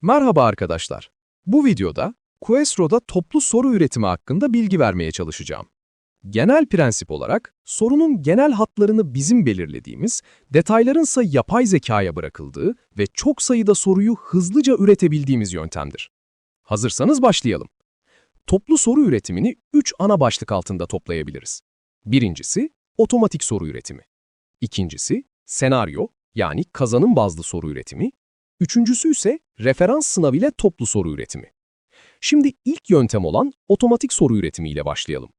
Merhaba arkadaşlar. Bu videoda Questro'da toplu soru üretimi hakkında bilgi vermeye çalışacağım. Genel prensip olarak sorunun genel hatlarını bizim belirlediğimiz, detaylarınsa yapay zekaya bırakıldığı ve çok sayıda soruyu hızlıca üretebildiğimiz yöntemdir. Hazırsanız başlayalım. Toplu soru üretimini 3 ana başlık altında toplayabiliriz. Birincisi, otomatik soru üretimi. İkincisi, senaryo yani kazanım bazlı soru üretimi. Üçüncüsü ise referans sınavı ile toplu soru üretimi. Şimdi ilk yöntem olan otomatik soru üretimi ile başlayalım.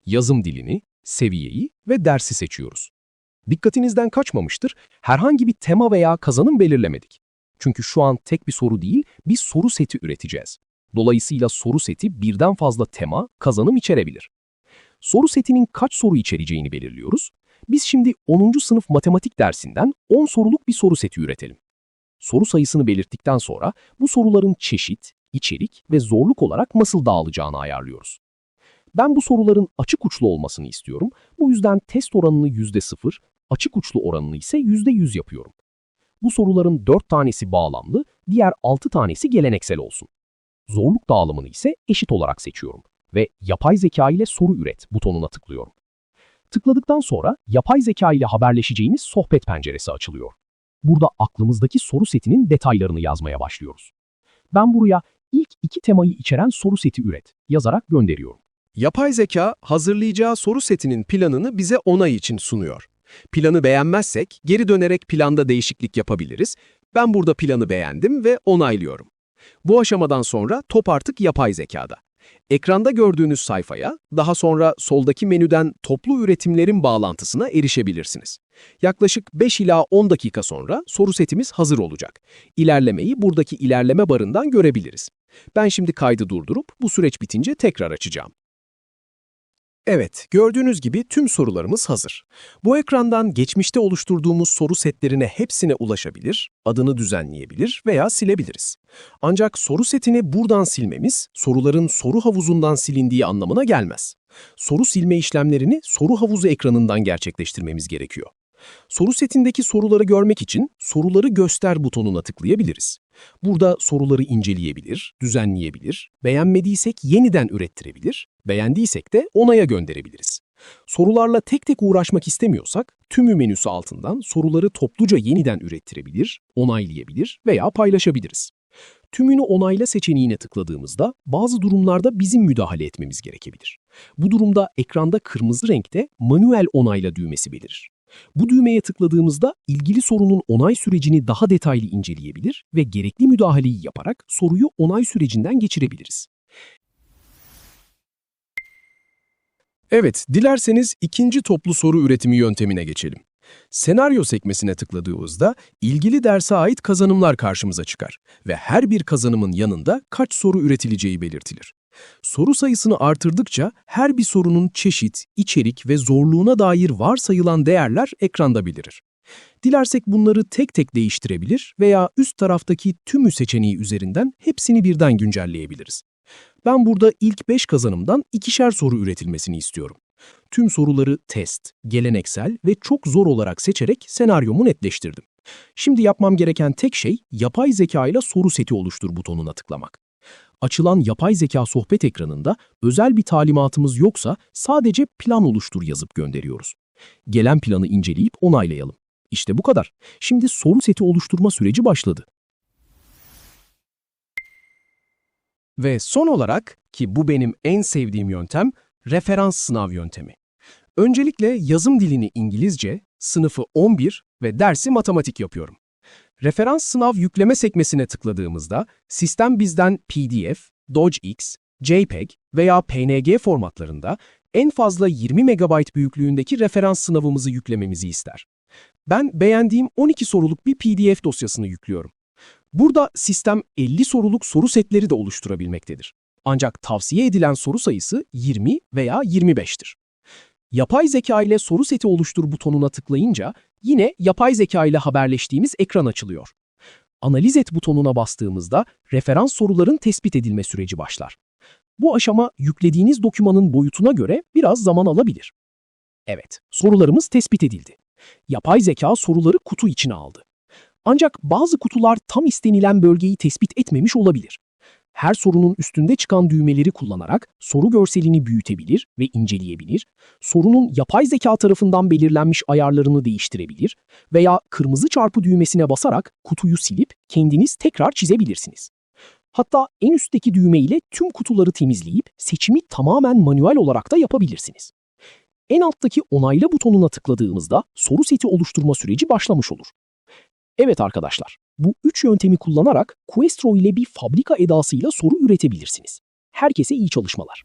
Yazım dilini, seviyeyi ve dersi seçiyoruz. Dikkatinizden kaçmamıştır, herhangi bir tema veya kazanım belirlemedik. Çünkü şu an tek bir soru değil, bir soru seti üreteceğiz. Dolayısıyla soru seti birden fazla tema, kazanım içerebilir. Soru setinin kaç soru içereceğini belirliyoruz. Biz şimdi 10. sınıf matematik dersinden 10 soruluk bir soru seti üretelim. Soru sayısını belirttikten sonra bu soruların çeşit, içerik ve zorluk olarak nasıl dağılacağını ayarlıyoruz. Ben bu soruların açık uçlu olmasını istiyorum. Bu yüzden test oranını %0, açık uçlu oranını ise %100 yapıyorum. Bu soruların 4 tanesi bağlamlı, diğer 6 tanesi geleneksel olsun. Zorluk dağılımını ise eşit olarak seçiyorum ve yapay zeka ile soru üret butonuna tıklıyorum. Tıkladıktan sonra yapay zeka ile haberleşeceğimiz sohbet penceresi açılıyor. Burada aklımızdaki soru setinin detaylarını yazmaya başlıyoruz. Ben buraya ilk 2 temayı içeren soru seti üret yazarak gönderiyorum. Yapay zeka, hazırlayacağı soru setinin planını bize onay için sunuyor. Planı beğenmezsek, geri dönerek planda değişiklik yapabiliriz. Ben burada planı beğendim ve onaylıyorum. Bu aşamadan sonra top artık yapay zekada. Ekranda gördüğünüz sayfaya, daha sonra soldaki menüden toplu üretimlerin bağlantısına erişebilirsiniz. Yaklaşık 5 ila 10 dakika sonra soru setimiz hazır olacak. İlerlemeyi buradaki ilerleme barından görebiliriz. Ben şimdi kaydı durdurup bu süreç bitince tekrar açacağım. Evet, gördüğünüz gibi tüm sorularımız hazır. Bu ekrandan geçmişte oluşturduğumuz soru setlerine hepsine ulaşabilir, adını düzenleyebilir veya silebiliriz. Ancak soru setini buradan silmemiz, soruların soru havuzundan silindiği anlamına gelmez. Soru silme işlemlerini soru havuzu ekranından gerçekleştirmemiz gerekiyor. Soru setindeki soruları görmek için soruları göster butonuna tıklayabiliriz. Burada soruları inceleyebilir, düzenleyebilir, beğenmediysek yeniden ürettirebilir, beğendiysek de onaya gönderebiliriz. Sorularla tek tek uğraşmak istemiyorsak, tümü menüsü altından soruları topluca yeniden ürettirebilir, onaylayabilir veya paylaşabiliriz. Tümünü onayla seçeneğine tıkladığımızda bazı durumlarda bizim müdahale etmemiz gerekebilir. Bu durumda ekranda kırmızı renkte manuel onayla düğmesi belirir. Bu düğmeye tıkladığımızda ilgili sorunun onay sürecini daha detaylı inceleyebilir ve gerekli müdahaleyi yaparak soruyu onay sürecinden geçirebiliriz. Evet, dilerseniz ikinci toplu soru üretimi yöntemine geçelim. Senaryo sekmesine tıkladığımızda ilgili derse ait kazanımlar karşımıza çıkar ve her bir kazanımın yanında kaç soru üretileceği belirtilir. Soru sayısını artırdıkça her bir sorunun çeşit, içerik ve zorluğuna dair varsayılan değerler ekranda belirir. Dilersek bunları tek tek değiştirebilir veya üst taraftaki tümü seçeneği üzerinden hepsini birden güncelleyebiliriz. Ben burada ilk 5 kazanımdan 2'şer soru üretilmesini istiyorum. Tüm soruları test, geleneksel ve çok zor olarak seçerek senaryomu netleştirdim. Şimdi yapmam gereken tek şey yapay zeka ile soru seti oluştur butonuna tıklamak. Açılan yapay zeka sohbet ekranında özel bir talimatımız yoksa sadece plan oluştur yazıp gönderiyoruz. Gelen planı inceleyip onaylayalım. İşte bu kadar. Şimdi soru seti oluşturma süreci başladı. Ve son olarak, ki bu benim en sevdiğim yöntem, referans sınav yöntemi. Öncelikle yazım dilini İngilizce, sınıfı 11 ve dersi matematik yapıyorum. Referans sınav yükleme sekmesine tıkladığımızda sistem bizden PDF, DocX, JPEG veya PNG formatlarında en fazla 20 MB büyüklüğündeki referans sınavımızı yüklememizi ister. Ben beğendiğim 12 soruluk bir PDF dosyasını yüklüyorum. Burada sistem 50 soruluk soru setleri de oluşturabilmektedir. Ancak tavsiye edilen soru sayısı 20 veya 25'tir. Yapay zeka ile soru seti oluştur butonuna tıklayınca yine yapay zeka ile haberleştiğimiz ekran açılıyor. Analiz et butonuna bastığımızda referans soruların tespit edilme süreci başlar. Bu aşama yüklediğiniz dokümanın boyutuna göre biraz zaman alabilir. Evet, sorularımız tespit edildi. Yapay zeka soruları kutu içine aldı. Ancak bazı kutular tam istenilen bölgeyi tespit etmemiş olabilir. Her sorunun üstünde çıkan düğmeleri kullanarak soru görselini büyütebilir ve inceleyebilir, sorunun yapay zeka tarafından belirlenmiş ayarlarını değiştirebilir veya kırmızı çarpı düğmesine basarak kutuyu silip kendiniz tekrar çizebilirsiniz. Hatta en üstteki düğme ile tüm kutuları temizleyip seçimi tamamen manuel olarak da yapabilirsiniz. En alttaki onayla butonuna tıkladığımızda soru seti oluşturma süreci başlamış olur. Evet arkadaşlar, bu 3 yöntemi kullanarak Questro ile bir fabrika edasıyla soru üretebilirsiniz. Herkese iyi çalışmalar.